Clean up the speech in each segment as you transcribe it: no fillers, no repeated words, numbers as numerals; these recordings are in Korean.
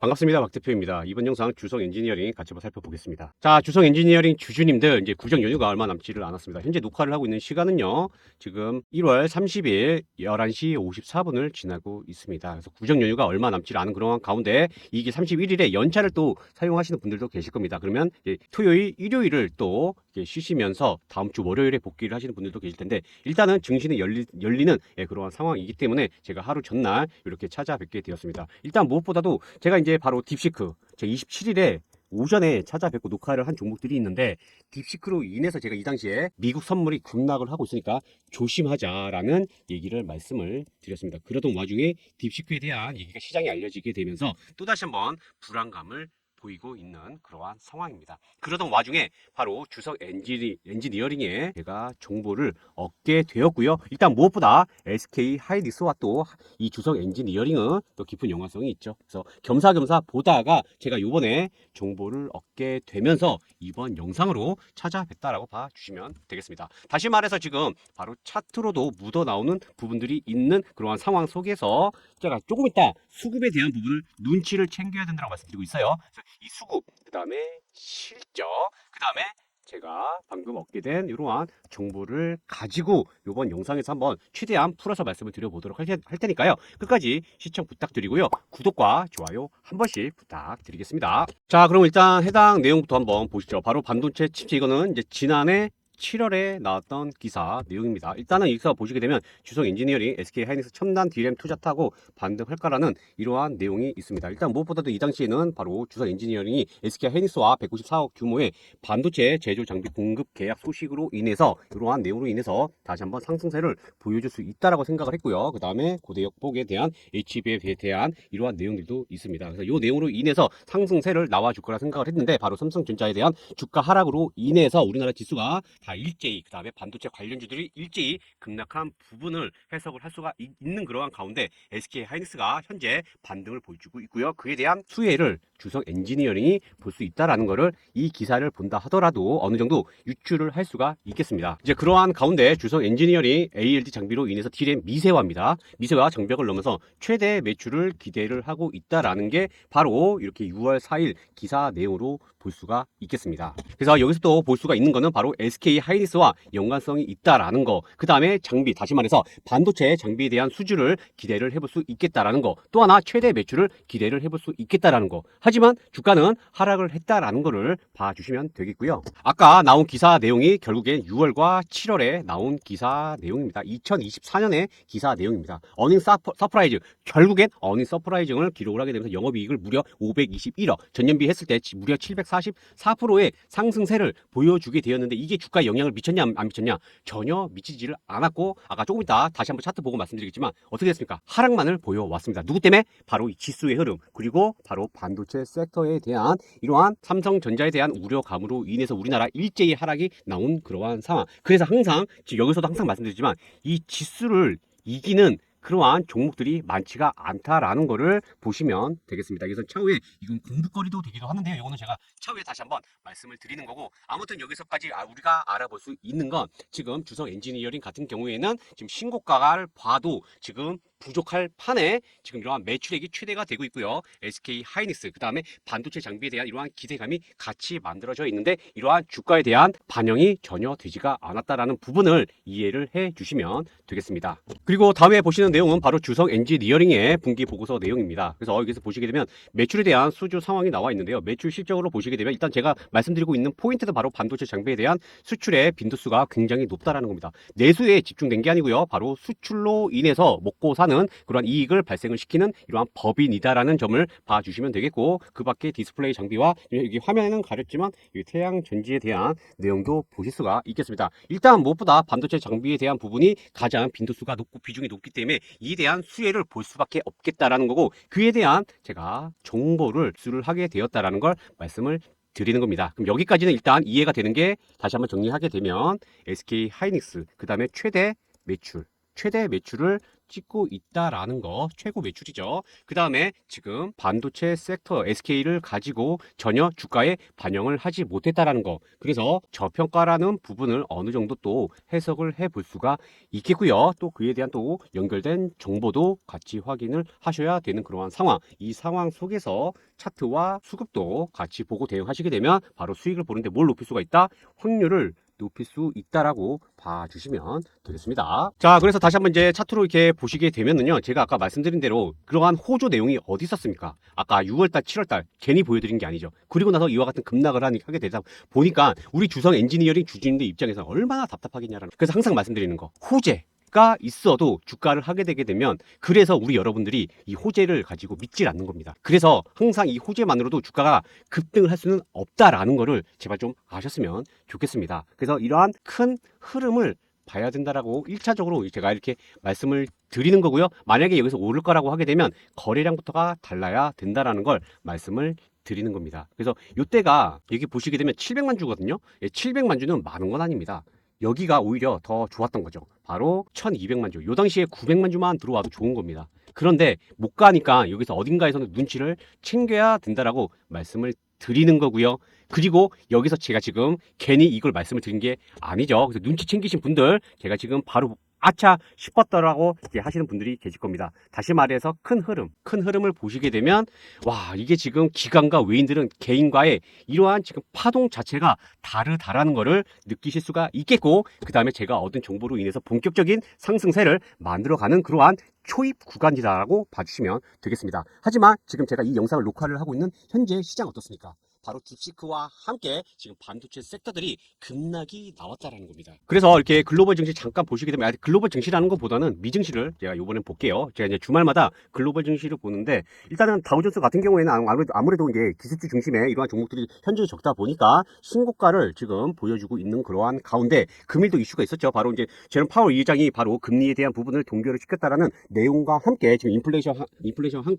반갑습니다. 박 대표입니다. 이번 영상 주성 엔지니어링 같이 한번 살펴보겠습니다. 자, 주성 엔지니어링 주주님들 이제 구정 연휴가 얼마 남지를 않았습니다. 현재 녹화를 하고 있는 시간은요. 지금 1월 30일 11시 54분을 지나고 있습니다. 그래서 구정 연휴가 얼마 남지 않은 그런 가운데 이게 31일에 연차를 또 사용하시는 분들도 계실 겁니다. 그러면 이제 토요일, 일요일을 또 쉬시면서 다음 주 월요일에 복귀를 하시는 분들도 계실 텐데 일단은 증시는 열리는 그러한 상황이기 때문에 제가 하루 전날 이렇게 찾아뵙게 되었습니다. 일단 무엇보다도 제가 이제 바로 딥시크 제가 27일에 오전에 찾아뵙고 녹화를 한 종목들이 있는데 딥시크로 인해서 제가 이 당시에 미국 선물이 급락을 하고 있으니까 조심하자라는 얘기를 말씀을 드렸습니다. 그러던 와중에 딥시크에 대한 얘기가 시장에 알려지게 되면서 또다시 한번 불안감을 보이고 있는 그러한 상황입니다. 그러던 와중에 바로 주성 엔지니어링에 제가 정보를 얻게 되었고요. 일단 무엇보다 SK 하이닉스와 또 이 주성 엔지니어링은 또 깊은 연관성이 있죠. 그래서 겸사겸사 보다가 제가 요번에 정보를 얻게 되면서 이번 영상으로 찾아뵙다라고 봐주시면 되겠습니다. 다시 말해서 지금 바로 차트로도 묻어 나오는 부분들이 있는 그러한 상황 속에서 제가 조금 이따 수급에 대한 부분을 눈치를 챙겨야 된다고 말씀드리고 있어요. 이 수급, 그 다음에 실적, 그 다음에 제가 방금 얻게 된 이러한 정보를 가지고 이번 영상에서 한번 최대한 풀어서 말씀을 드려보도록 할 테니까요. 끝까지 시청 부탁드리고요. 구독과 좋아요 한 번씩 부탁드리겠습니다. 자, 그럼 일단 해당 내용부터 한번 보시죠. 바로 반도체 칩스, 이거는 이제 지난해 7월에 나왔던 기사 내용입니다. 일단은 이 기사 보시게 되면 주성 엔지니어링 SK 하이닉스 첨단 D램 투자 타고 반등할까라는 이러한 내용이 있습니다. 일단 무엇보다도 이 당시에는 바로 주성 엔지니어링이 SK 하이닉스와 194억 규모의 반도체 제조 장비 공급 계약 소식으로 인해서 이러한 내용으로 인해서 다시 한번 상승세를 보여줄 수 있다라고 생각을 했고요. 그 다음에 고대역폭에 대한 HBF에 대한 이러한 내용들도 있습니다. 그래서 이 내용으로 인해서 상승세를 나와줄 거라 생각을 했는데 바로 삼성전자에 대한 주가 하락으로 인해서 우리나라 지수가 다 일제히, 그 다음에 반도체 관련주들이 일제히 급락한 부분을 해석을 할 수가 있는 그러한 가운데 SK 하이닉스가 현재 반등을 보여주고 있고요. 그에 대한 수혜를 주성 엔지니어링이 볼 수 있다라는 것을 이 기사를 본다 하더라도 어느 정도 유추를 할 수가 있겠습니다. 이제 그러한 가운데 주성 엔지니어링 ALD 장비로 인해서 D램 미세화입니다. 미세화 장벽을 넘어서 최대 매출을 기대를 하고 있다라는 게 바로 이렇게 6월 4일 기사 내용으로 볼 수가 있겠습니다. 그래서 여기서 또 볼 수가 있는 거는 바로 SK 하이닉스와 연관성이 있다라는 거, 그 다음에 장비, 다시 말해서 반도체 장비에 대한 수주를 기대를 해볼 수 있겠다라는 거, 또 하나 최대 매출을 기대를 해볼 수 있겠다라는 거. 하지만 주가는 하락을 했다라는 거를 봐주시면 되겠고요. 아까 나온 기사 내용이 결국엔 6월과 7월에 나온 기사 내용입니다. 2024년의 기사 내용입니다. 어닝 서프라이즈, 결국엔 어닝 서프라이징을 기록을 하게 되면서 영업이익을 무려 521억, 전년비 했을 때 무려 744%의 상승세를 보여주게 되었는데 이게 주가에 영향을 미쳤냐 안 미쳤냐? 전혀 미치지를 않았고, 아까 조금 이따 다시 한번 차트 보고 말씀드리겠지만 어떻게 됐습니까? 하락만을 보여왔습니다. 누구 때문에? 바로 이 지수의 흐름, 그리고 바로 반도체 섹터에 대한 이러한 삼성전자에 대한 우려감으로 인해서 우리나라 일제히 하락이 나온 그러한 상황. 그래서 항상 지금 여기서도 항상 말씀드리지만 이 지수를 이기는 그러한 종목들이 많지가 않다라는 거를 보시면 되겠습니다. 그래서 차후에 이건 공부거리도 되기도 하는데요. 이거는 제가 차후에 다시 한번 말씀을 드리는 거고, 아무튼 여기서까지 우리가 알아볼 수 있는 건 지금 주성 엔지니어링 같은 경우에는 지금 신고가를 봐도 지금 부족할 판에 지금 이러한 매출액이 최대가 되고 있고요. SK 하이닉스, 그 다음에 반도체 장비에 대한 이러한 기대감이 같이 만들어져 있는데 이러한 주가에 대한 반영이 전혀 되지가 않았다라는 부분을 이해를 해 주시면 되겠습니다. 그리고 다음에 보시는 내용은 바로 주성 엔지니어링의 분기 보고서 내용입니다. 그래서 여기서 보시게 되면 매출에 대한 수주 상황이 나와 있는데요. 매출 실적으로 보시게 되면 일단 제가 말씀드리고 있는 포인트는 바로 반도체 장비에 대한 수출의 빈도수가 굉장히 높다라는 겁니다. 내수에 집중된 게 아니고요. 바로 수출로 인해서 먹고 사는 그런 이익을 발생을 시키는 이러한 법인이다라는 점을 봐주시면 되겠고, 그 밖에 디스플레이 장비와 여기 화면에는 가렸지만 태양 전지에 대한 내용도 보실 수가 있겠습니다. 일단 무엇보다 반도체 장비에 대한 부분이 가장 빈도수가 높고 비중이 높기 때문에 이에 대한 수혜를 볼 수밖에 없겠다라는 거고, 그에 대한 제가 정보를 수를 하게 되었다라는 걸 말씀을 드리는 겁니다. 그럼 여기까지는 일단 이해가 되는 게, 다시 한번 정리하게 되면 SK 하이닉스, 그 다음에 최대 매출을 찍고 있다라는 거, 최고 매출이죠. 그 다음에 지금 반도체 섹터 SK를 가지고 전혀 주가에 반영을 하지 못했다라는 거. 그래서 저평가라는 부분을 어느 정도 또 해석을 해볼 수가 있겠고요. 또 그에 대한 또 연결된 정보도 같이 확인을 하셔야 되는 그러한 상황. 이 상황 속에서 차트와 수급도 같이 보고 대응하시게 되면 바로 수익을 보는데 뭘 높일 수가 있다? 확률을 높일 수 있다라고 봐주시면 되겠습니다. 자, 그래서 다시 한번 이제 차트로 이렇게 보시게 되면은요, 제가 아까 말씀드린 대로 그러한 호조 내용이 어디 있었습니까? 아까 6월달, 7월달 괜히 보여드린 게 아니죠. 그리고 나서 이와 같은 급락을 하게 되다 보니까 우리 주성 엔지니어링 주주님들 입장에서 얼마나 답답하겠냐라는. 그래서 항상 말씀드리는 거, 호재가 있어도 주가를 하게 되게 되면, 그래서 우리 여러분들이 이 호재를 가지고 믿질 않는 겁니다. 그래서 항상 이 호재만으로도 주가가 급등을 할 수는 없다라는 거를 제발 좀 아셨으면 좋겠습니다. 그래서 이러한 큰 흐름을 봐야 된다라고 1차적으로 제가 이렇게 말씀을 드리는 거고요. 만약에 여기서 오를 거라고 하게 되면 거래량부터가 달라야 된다라는 걸 말씀을 드리는 겁니다. 그래서 이때가 여기 보시게 되면 700만 주거든요. 700만 주는 많은 건 아닙니다. 여기가 오히려 더 좋았던 거죠. 바로 1200만 주. 요 당시에 900만 주만 들어와도 좋은 겁니다. 그런데 못 가니까 여기서 어딘가에서는 눈치를 챙겨야 된다라고 말씀을 드리는 거고요. 그리고 여기서 제가 지금 괜히 이걸 말씀을 드린 게 아니죠. 그래서 눈치 챙기신 분들, 제가 지금 바로 아차 싶었더라고 이제 하시는 분들이 계실 겁니다. 다시 말해서 큰 흐름을 보시게 되면, 와, 이게 지금 기관과 외인들은 개인과의 이러한 지금 파동 자체가 다르다라는 거를 느끼실 수가 있겠고, 그 다음에 제가 얻은 정보로 인해서 본격적인 상승세를 만들어가는 그러한 초입 구간이다라고 봐주시면 되겠습니다. 하지만 지금 제가 이 영상을 녹화를 하고 있는 현재 시장 어떻습니까? 바로 딥시크와 함께 지금 반도체 섹터들이 급락이 나왔다라는 겁니다. 그래서 이렇게 글로벌 증시 잠깐 보시게 되면, 글로벌 증시라는 것보다는 미증시를 제가 이번엔 볼게요. 제가 이제 주말마다 글로벌 증시를 보는데, 일단은 다우존스 같은 경우에는 아무래도 이제 기술주 중심의 이러한 종목들이 현저히 적다 보니까 신고가를 지금 보여주고 있는 그러한 가운데, 금일도 이슈가 있었죠. 바로 이제 제롬 파월 의장이 바로 금리에 대한 부분을 동결을 시켰다라는 내용과 함께 지금 인플레이션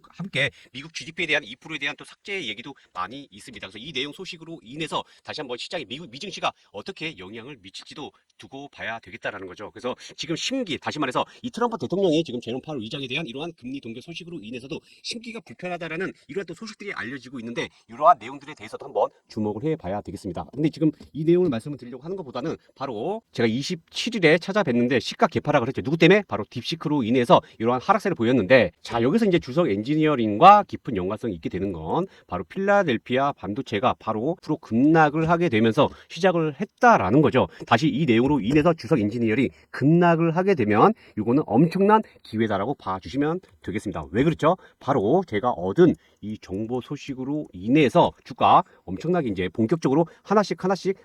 함께 미국 GDP에 대한 2%에 대한 또 삭제 얘기도 많이 있습니다. 그래서 이 내용 소식으로 인해서 다시 한번 시장에 미증시가 어떻게 영향을 미칠지도 두고 봐야 되겠다라는 거죠. 그래서 지금 다시 말해서 이 트럼프 대통령이 지금 제롬 파월 의장에 대한 이러한 금리 동결 소식으로 인해서도 심기가 불편하다라는 이러한 또 소식들이 알려지고 있는데, 이러한 내용들에 대해서도 한번 주목을 해봐야 되겠습니다. 근데 지금 이 내용을 말씀을 드리려고 하는 것보다는, 바로 제가 27일에 찾아뵀는데 시가 개파락을 했죠. 누구 때문에? 바로 딥시크로 인해서 이러한 하락세를 보였는데, 자, 여기서 이제 주성 엔지니어링과 깊은 연관성이 있게 되는 건 바로 필라델피아 반도체가 바로 프로 급락을 하게 되면서 시작을 했다라는 거죠. 다시 이 내용으로 인해서 주성 엔지니어링 급락을 하게 되면 이거는 엄청난 기회다라고 봐주시면 되겠습니다. 왜 그렇죠? 바로 제가 얻은 이 정보 소식으로 인해서 주가 엄청나게 이제 본격적으로 하나씩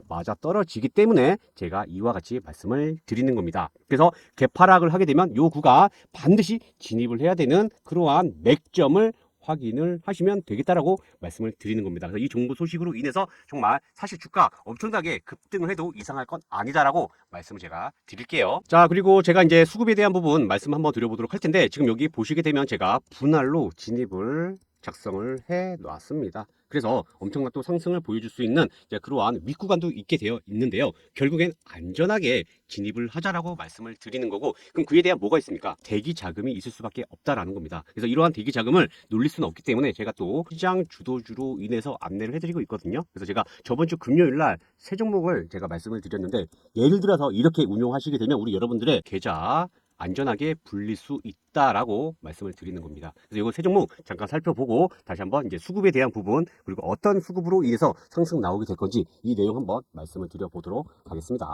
맞아 떨어지기 때문에 제가 이와 같이 말씀을 드리는 겁니다. 그래서 개파락을 하게 되면 요 구가 반드시 진입을 해야 되는 그러한 맥점을 확인을 하시면 되겠다라고 말씀을 드리는 겁니다. 그래서 이 정보 소식으로 인해서 정말 사실 주가 엄청나게 급등을 해도 이상할 건 아니다라고 말씀을 제가 드릴게요. 자, 그리고 제가 이제 수급에 대한 부분 말씀 한번 드려보도록 할 텐데, 지금 여기 보시게 되면 제가 분할로 진입을 작성을 해 놨습니다. 그래서 엄청난 또 상승을 보여줄 수 있는 그러한 윗구간도 있게 되어 있는데요. 결국엔 안전하게 진입을 하자라고 말씀을 드리는 거고, 그럼 그에 대한 뭐가 있습니까? 대기 자금이 있을 수밖에 없다라는 겁니다. 그래서 이러한 대기 자금을 놀릴 수는 없기 때문에 제가 또 시장 주도주로 인해서 안내를 해드리고 있거든요. 그래서 제가 저번 주 금요일 날 세 종목을 제가 말씀을 드렸는데, 예를 들어서 이렇게 운용하시게 되면 우리 여러분들의 계좌 안전하게 불릴 수 있다라고 말씀을 드리는 겁니다. 그래서 이거 세 종목 잠깐 살펴보고 다시 한번 이제 수급에 대한 부분, 그리고 어떤 수급으로 인해서 상승 나오게 될 건지 이 내용 한번 말씀을 드려보도록 하겠습니다.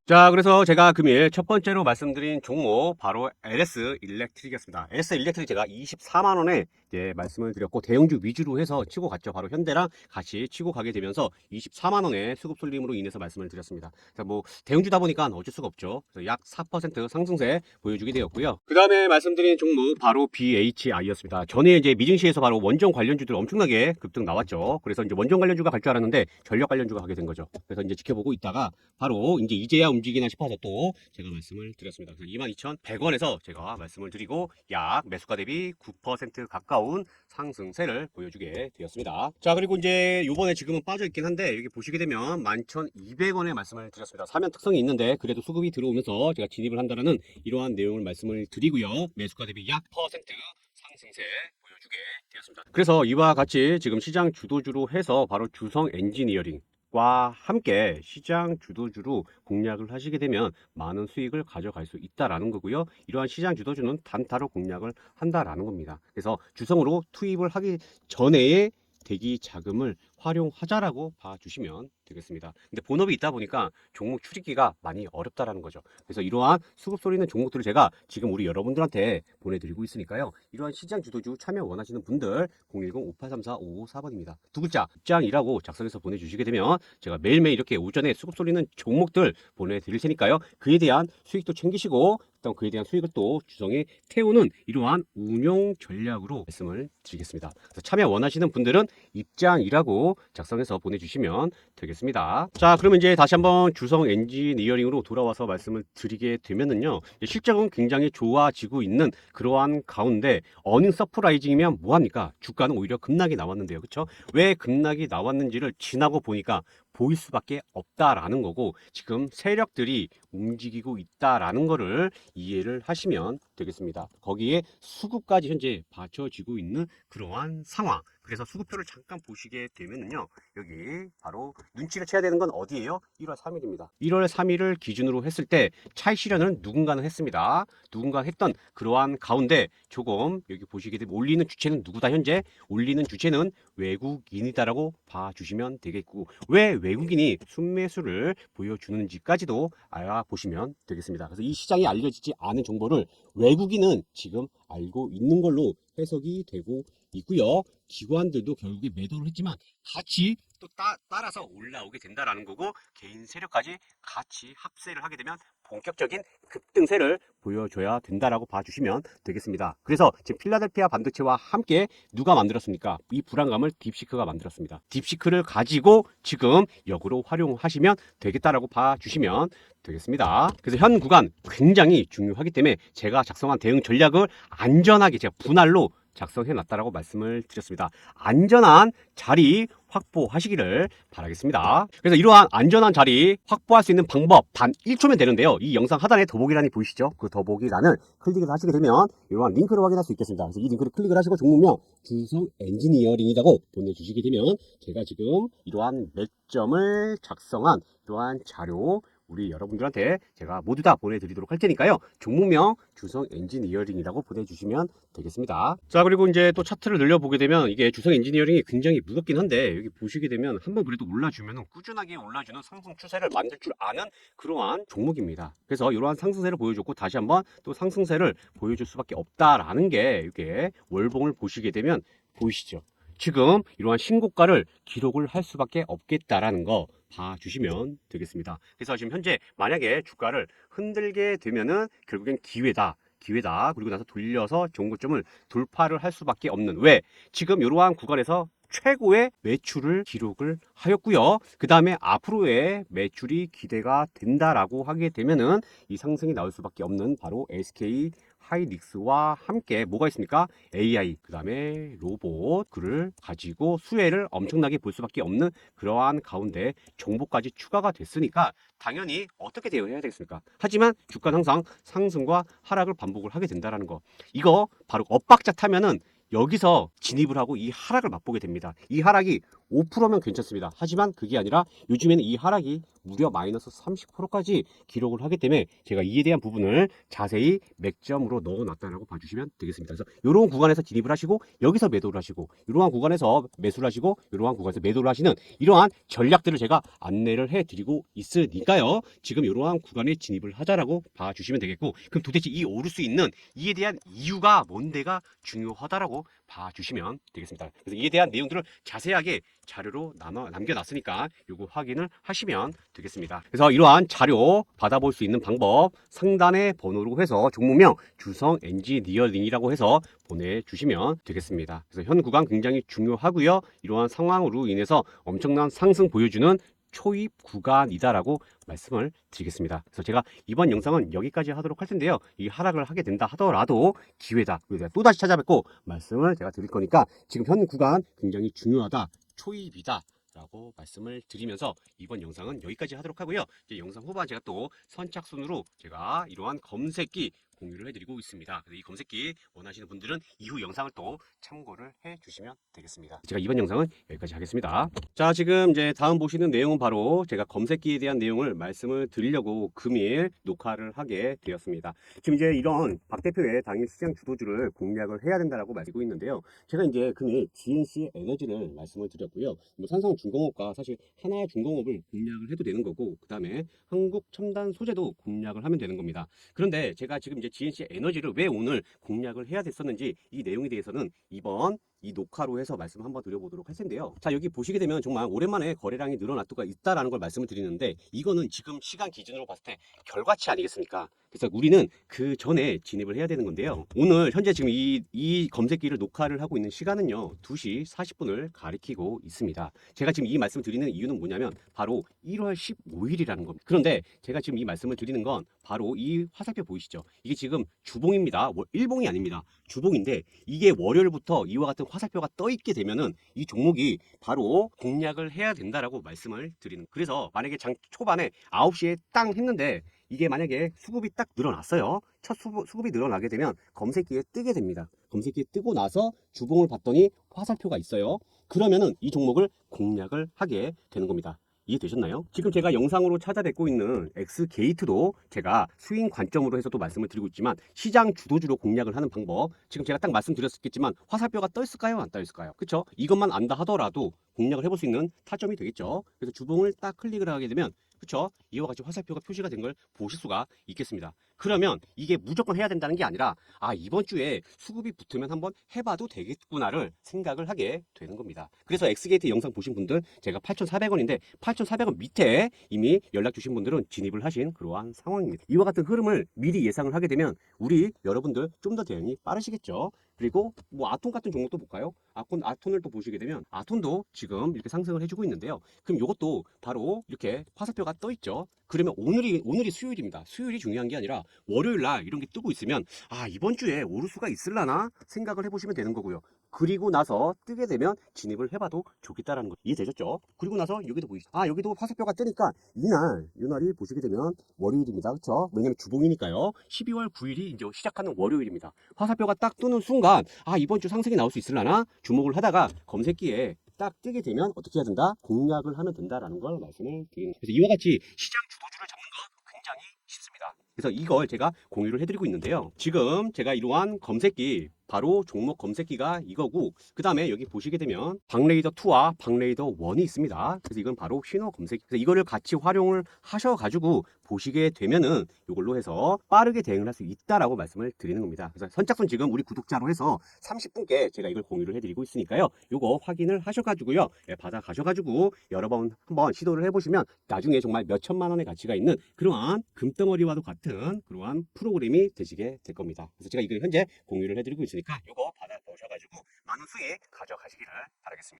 자, 그래서 제가 금일 첫 번째로 말씀드린 종목 바로 LS 일렉트릭이었습니다. LS 일렉트릭 제가 24만 원에 이제 말씀을 드렸고, 대형주 위주로 해서 치고 갔죠. 바로 현대랑 같이 치고 가게 되면서 24만 원의 수급 쏠림으로 인해서 말씀을 드렸습니다. 그래서 뭐 대형주다 보니까 어쩔 수가 없죠. 그래서 약 4% 상승세 보여주게 되었고요. 그 다음에 말씀드린 종목 바로 BHI였습니다. 전에 이제 미증시에서 바로 원전 관련주들 엄청나게 급등 나왔죠. 그래서 이제 원전 관련주가 갈 줄 알았는데 전력 관련주가 가게 된 거죠. 그래서 이제 지켜보고 있다가 바로 이제 이제야 움직이나 싶어서 또 제가 말씀을 드렸습니다. 그래서 22,100원에서 제가 말씀을 드리고 약 매수가 대비 9% 가까운 상승세를 보여주게 되었습니다. 자, 그리고 이제 요번에 지금은 빠져 있긴 한데, 여기 보시게 되면 11,200원에 말씀을 드렸습니다. 사면 특성이 있는데 그래도 수급이 들어오면서 제가 진입을 한다라는 이러한 내용을 말씀을 드리고요. 매수가 주가 대비 약 퍼센트 상승세 보여주게 되었습니다. 그래서 이와 같이 지금 시장 주도주로 해서 바로 주성 엔지니어링과 함께 시장 주도주로 공략을 하시게 되면 많은 수익을 가져갈 수 있다라는 거고요. 이러한 시장 주도주는 단타로 공략을 한다라는 겁니다. 그래서 주성으로 투입을 하기 전에 대기 자금을 활용하자라고 봐주시면 되겠습니다. 근데 본업이 있다 보니까 종목 추리기가 많이 어렵다라는 거죠. 그래서 이러한 수급 쏠리는 종목들을 제가 지금 우리 여러분들한테 보내드리고 있으니까요. 이러한 시장 주도주 참여 원하시는 분들 010-5834-554번입니다. 두 글자 입장이라고 작성해서 보내주시게 되면 제가 매일매일 이렇게 오전에 수급 쏠리는 종목들 보내드릴 테니까요. 그에 대한 수익도 챙기시고 일단 그에 대한 수익을 또 주성에 태우는 이러한 운용 전략으로 말씀을 드리겠습니다. 그래서 참여 원하시는 분들은 입장이라고 작성해서 보내주시면 되겠습니다. 자, 그러면 이제 다시 한번 주성 엔지니어링으로 돌아와서 말씀을 드리게 되면은요, 실적은 굉장히 좋아지고 있는 그러한 가운데 어닝 서프라이징이면 뭐합니까? 주가는 오히려 급락이 나왔는데요, 그렇죠? 왜 급락이 나왔는지를 지나고 보니까 보일 수밖에 없다라는 거고 지금 세력들이 움직이고 있다라는 거를 이해를 하시면 되겠습니다. 거기에 수급까지 현재 받쳐지고 있는 그러한 상황. 그래서 수급표를 잠깐 보시게 되면요. 여기 바로 눈치를 채야 되는 건 어디예요? 1월 3일입니다. 1월 3일을 기준으로 했을 때 차익 실현은 누군가는 했습니다. 누군가 했던 그러한 가운데 조금 여기 보시게 되면 올리는 주체는 누구다 현재? 올리는 주체는 외국인이다라고 봐주시면 되겠고 왜 외국인이 순매수를 보여주는지까지도 알아보시면 되겠습니다. 그래서 이 시장에 알려지지 않은 정보를 외국인은 지금 알고 있는 걸로 해석이 되고 있고요. 기관들도 결국에 매도를 했지만 같이 또 따라서 올라오게 된다라는 거고 개인 세력까지 같이 합세를 하게 되면 본격적인 급등세를 보여줘야 된다라고 봐주시면 되겠습니다. 그래서 지금 필라델피아 반도체와 함께 누가 만들었습니까? 이 불안감을 딥시크가 만들었습니다. 딥시크를 가지고 지금 역으로 활용하시면 되겠다라고 봐주시면 되겠습니다. 그래서 현 구간 굉장히 중요하기 때문에 제가 작성한 대응 전략을 안전하게 제가 분할로 작성해 놨다라고 말씀을 드렸습니다. 안전한 자리 확보하시기를 바라겠습니다. 그래서 이러한 안전한 자리 확보할 수 있는 방법 단 1초면 되는데요. 이 영상 하단에 더보기란이 보이시죠? 그 더보기란을 클릭을 하시게 되면 이러한 링크를 확인할 수 있겠습니다. 그래서 이 링크를 클릭을 하시고 종목명 주성 엔지니어링이라고 보내주시게 되면 제가 지금 이러한 몇 점을 작성한 이러한 자료 우리 여러분들한테 제가 모두 다 보내드리도록 할 테니까요. 종목명 주성 엔지니어링이라고 보내주시면 되겠습니다. 자, 그리고 이제 또 차트를 늘려보게 되면 이게 주성 엔지니어링이 굉장히 무겁긴 한데 여기 보시게 되면 한번 그래도 올라주면 꾸준하게 올라주는 상승 추세를 만들 줄 아는 그러한 종목입니다. 그래서 이러한 상승세를 보여줬고 다시 한번 또 상승세를 보여줄 수밖에 없다라는 게 이게 월봉을 보시게 되면 보이시죠? 지금 이러한 신고가를 기록을 할 수밖에 없겠다라는 거 봐주시면 되겠습니다. 그래서 지금 현재 만약에 주가를 흔들게 되면은 결국엔 기회다. 그리고 나서 돌려서 좋은 고점을 돌파를 할 수밖에 없는 왜? 지금 이러한 구간에서 최고의 매출을 기록을 하였고요. 그 다음에 앞으로의 매출이 기대가 된다라고 하게 되면은 이 상승이 나올 수밖에 없는 바로 SK 하이닉스와 함께 뭐가 있습니까? AI, 그 다음에 로봇, 그를 가지고 수혜를 엄청나게 볼 수밖에 없는 그러한 가운데 정보까지 추가가 됐으니까 당연히 어떻게 대응해야 되겠습니까? 하지만 주가는 항상 상승과 하락을 반복을 하게 된다는 거. 이거 바로 엇박자 타면은 여기서 진입을 하고 이 하락을 맛보게 됩니다. 이 하락이 5%면 괜찮습니다. 하지만 그게 아니라 요즘에는 이 하락이 무려 마이너스 30%까지 기록을 하기 때문에 제가 이에 대한 부분을 자세히 맥점으로 넣어놨다라고 봐주시면 되겠습니다. 그래서 이런 구간에서 진입을 하시고 여기서 매도를 하시고 이러한 구간에서 매수를 하시고 이러한 구간에서 매도를 하시는 이러한 전략들을 제가 안내를 해드리고 있으니까요. 지금 이러한 구간에 진입을 하자라고 봐주시면 되겠고 그럼 도대체 이 오를 수 있는 이에 대한 이유가 뭔데가 중요하다라고 봐주시면 되겠습니다. 그래서 이에 대한 내용들을 자세하게 자료로 남겨놨으니까 요거 확인을 하시면 되겠습니다. 그래서 이러한 자료 받아볼 수 있는 방법 상단의 번호로 해서 종목명 주성 엔지니어링이라고 해서 보내주시면 되겠습니다. 그래서 현 구간 굉장히 중요하고요. 이러한 상황으로 인해서 엄청난 상승 보여주는 초입 구간이다라고 말씀을 드리겠습니다. 그래서 제가 이번 영상은 여기까지 하도록 할 텐데요. 이 하락을 하게 된다 하더라도 기회다. 그래서 또다시 찾아뵙고 말씀을 제가 드릴 거니까 지금 현 구간 굉장히 중요하다. 초입이다. 라고 말씀을 드리면서 이번 영상은 여기까지 하도록 하고요. 이제 영상 후반 제가 또 선착순으로 제가 이러한 검색기 공유를 해드리고 있습니다. 그래서 이 검색기 원하시는 분들은 이후 영상을 또 참고를 해주시면 되겠습니다. 제가 이번 영상은 여기까지 하겠습니다. 자, 지금 이제 다음 보시는 내용은 바로 제가 검색기에 대한 내용을 말씀을 드리려고 금일 녹화를 하게 되었습니다. 지금 이제 이런 박 대표의 당일 시장 주도주를 공략을 해야 된다라고 말하고 있는데요. 제가 이제 금일 GNC 에너지를 말씀을 드렸고요. 뭐 삼성중공업과 사실 하나중공업을 공략을 해도 되는 거고, 그 다음에 한국첨단소재도 공략을 하면 되는 겁니다. 그런데 제가 지금 이제 GNC 에너지를 왜 오늘 공략을 해야 됐었는지 이 내용에 대해서는 이번 이 녹화로 해서 말씀 한번 드려보도록 할 텐데요. 자, 여기 보시게 되면 정말 오랜만에 거래량이 늘어났다가 있다라는 걸 말씀을 드리는데, 이거는 지금 시간 기준으로 봤을 때 결과치 아니겠습니까? 그래서 우리는 그 전에 진입을 해야 되는 건데요. 오늘 현재 지금 이 검색기를 녹화를 하고 있는 시간은요, 2시 40분을 가리키고 있습니다. 제가 지금 이 말씀을 드리는 이유는 뭐냐면 바로 1월 15일이라는 겁니다. 그런데 제가 지금 이 말씀을 드리는 건 바로 이 화살표 보이시죠? 이게 지금 주봉입니다. 일봉이 아닙니다. 주봉인데 이게 월요일부터 이와 같은 화살표가 떠 있게 되면은 이 종목이 바로 공략을 해야 된다라고 말씀을 드리는. 그래서 만약에 장 초반에 9시에 땅 했는데 이게 만약에 수급이 딱 늘어났어요. 첫 수급이 늘어나게 되면 검색기에 뜨게 됩니다. 검색기에 뜨고 나서 주봉을 봤더니 화살표가 있어요. 그러면은 이 종목을 공략을 하게 되는 겁니다. 이해되셨나요? 지금 제가 영상으로 찾아뵙고 있는 X게이트도 제가 스윙 관점으로 해서도 말씀을 드리고 있지만 시장 주도주로 공략을 하는 방법, 지금 제가 딱 말씀드렸겠지만 화살표가 떠 있을까요? 안 떠 있을까요? 그쵸? 이것만 안다 하더라도 공략을 해볼 수 있는 타점이 되겠죠. 그래서 주봉을 딱 클릭을 하게 되면, 그쵸? 이와 같이 화살표가 표시가 된 걸 보실 수가 있겠습니다. 그러면 이게 무조건 해야 된다는 게 아니라, 아, 이번 주에 수급이 붙으면 한번 해봐도 되겠구나를 생각을 하게 되는 겁니다. 그래서 엑스게이트 영상 보신 분들 제가 8,400원인데 8,400원 밑에 이미 연락 주신 분들은 진입을 하신 그러한 상황입니다. 이와 같은 흐름을 미리 예상을 하게 되면 우리 여러분들 좀 더 대응이 빠르시겠죠. 그리고 뭐 아톤 같은 종목도 볼까요? 아톤을 또 보시게 되면 아톤도 지금 이렇게 상승을 해주고 있는데요. 그럼 이것도 바로 이렇게 화살표가 떠 있죠. 그러면 오늘이 수요일입니다. 수요일이 중요한 게 아니라 월요일 날 이런 게 뜨고 있으면, 아, 이번 주에 오를 수가 있을라나 생각을 해보시면 되는 거고요. 그리고 나서 뜨게 되면 진입을 해봐도 좋겠다라는 거 이해되셨죠? 그리고 나서 여기도 보이시죠? 아, 여기도 화살표가 뜨니까 이날이 보시게 되면 월요일입니다. 그렇죠? 왜냐면 주봉이니까요. 12월 9일이 이제 시작하는 월요일입니다. 화살표가 딱 뜨는 순간, 아, 이번 주 상승이 나올 수 있을라나 주목을 하다가 검색기에 딱 뜨게 되면 어떻게 해야 된다? 공략을 하면 된다라는 걸 말씀을 드리는. 그래서 이와 같이 시장 주도주를 잡는 거 굉장히 쉽습니다. 그래서 이걸 제가 공유를 해드리고 있는데요. 지금 제가 이러한 검색기, 바로 종목 검색기가 이거고, 그 다음에 여기 보시게 되면 박레이더 2와 박레이더 1이 있습니다. 그래서 이건 바로 신호 검색. 그래서 이거를 같이 활용을 하셔가지고 보시게 되면은 이걸로 해서 빠르게 대응을 할 수 있다라고 말씀을 드리는 겁니다. 그래서 선착순 지금 우리 구독자로 해서 30분께 제가 이걸 공유를 해드리고 있으니까요. 요거 확인을 하셔가지고요. 예, 받아 가셔가지고 여러 번 한번 시도를 해보시면 나중에 정말 몇 천만 원의 가치가 있는 그러한 금덩어리와도 같은 그러한 프로그램이 되시게 될 겁니다. 그래서 제가 이걸 현재 공유를 해드리고 있으니까 요거 받아보셔가지고 많은 수익 가져가시기를 바라겠습니다.